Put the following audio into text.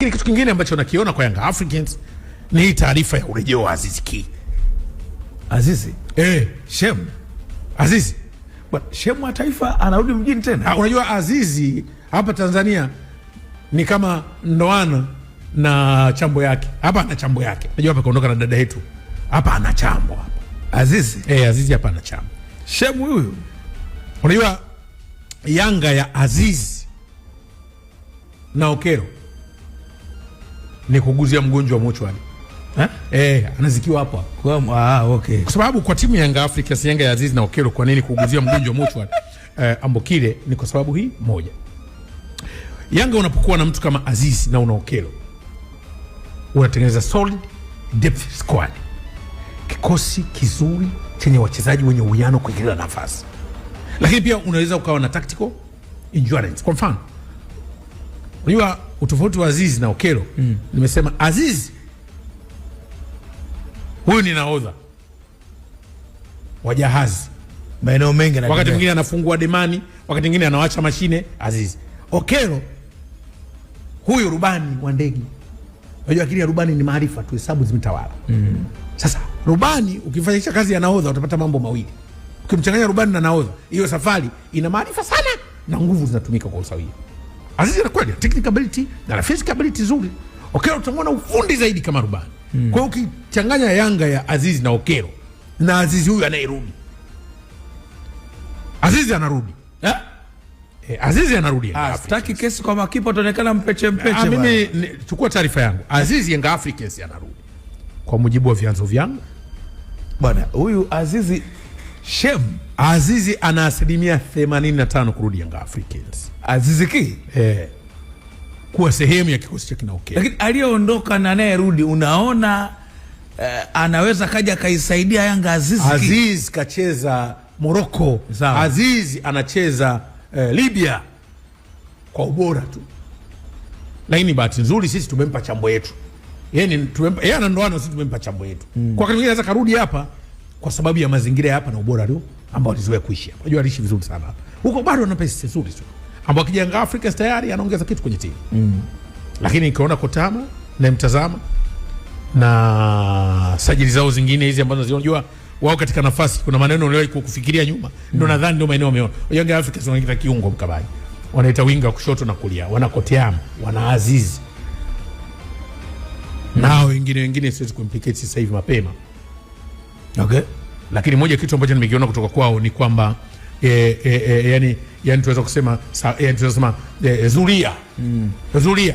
Kitu kingine ambacho nakiona kwa Young Africans ni taarifa ya urejeo wa Aziz Ki. Azizi? Shem. Azizi. Shem wa Taifa anarudi mjini tena. Unajua Azizi hapa Tanzania ni kama ndoana na chambo yake. Hapa ana chambo yake. Unajua hapa kaondoka na dada yetu. Hapa ana chambo hapa. Azizi? Azizi hapa ana chambo. Shem huyu. Unajua Yanga ya Azizi na Okero ni kuguzia mgonjwa wa mochwali. Anazikiwa hapo. Okay. Kwa sababu kwa timu ya Yanga Africans, Yanga ya Aziz na Okero, kwa nini kuguzia mgonjwa wa mochwali Ambokile? Ni kwa sababu hii moja. Yanga unapokuwa na mtu kama Aziz na una Okero, unatengeneza solid depth squad. Kikosi kizuri chenye wachezaji wenye uwiano kwa kila nafasi. Lakini pia unaweza ukawa na tactical endurance. Kwa mfano, unajua utofauti wa Aziz na Okero, nimesema Aziz huyu ni nahodha wa jahazi maeneo mengi, wakati mwingine anafungua demani, wakati mwingine anawacha mashine. Aziz. Okero huyu rubani wa ndege. Unajua akili ya rubani ni maarifa tu, hesabu zimetawala. Sasa rubani ukifanyisha kazi ya nahodha utapata mambo mawili. Ukimchanganya rubani na nahodha, hiyo safari ina maarifa sana na nguvu zinatumika kwa usawia. Aziz ana kweli technical ability na physical ability nzuri. Okero utamwona ufundi zaidi kama rubani. Kwa hiyo ukichanganya Yanga ya Aziz na Okero, na Aziz huyu anayerudi, Aziz anarudi. Aziz anarudi. Sitaki kesi kwa makipa utaonekana mpeche. Mimi chukua taarifa yangu. Aziz Yanga Africans anarudi. Kwa mujibu wa vyanzo vyangu. Bwana, huyu Aziz Shem, Aziz ana asilimia 85 kurudi Yanga Africans. Aziz Ki? Kuwa sehemu ya kikosi cha kina Okero. Lakini aliyeondoka na anayerudi, unaona anaweza kaja kaisaidia Yanga. Aziz kacheza Morocco. Aziz anacheza Libya kwa ubora tu. Lakini bahati nzuri sisi tumempa chambo yetu. Yeye ana ndoano, sisi tumempa chambo yetu. Kwa wakati mwingine anaweza karudi hapa kwa sababu ya mazingira hapa na ubora tu ambao alizoea kuishi hapa. Unajua aliishi vizuri sana hapa. Huko bado ana pesa nzuri tu, ambao akija Yanga Africans tayari anaongeza kitu kwenye timu. Lakini nikiona Kotama na mtazama na sajili zao zingine hizi ambazo zinajua wao katika nafasi, kuna maneno waliwahi kufikiria nyuma, ndio nadhani ndio maeneo wameona. Yanga Africans wanaita kiungo mkabaji, wanaita winga kushoto na kulia, wana Kotiama, wana Aziz. Nao wengine siwezi kuimplicate sasa hivi mapema. Okay. Lakini moja kitu ambacho nimekiona kutoka kwao ni kwamba yani tunaweza kusema Zulia. Zulia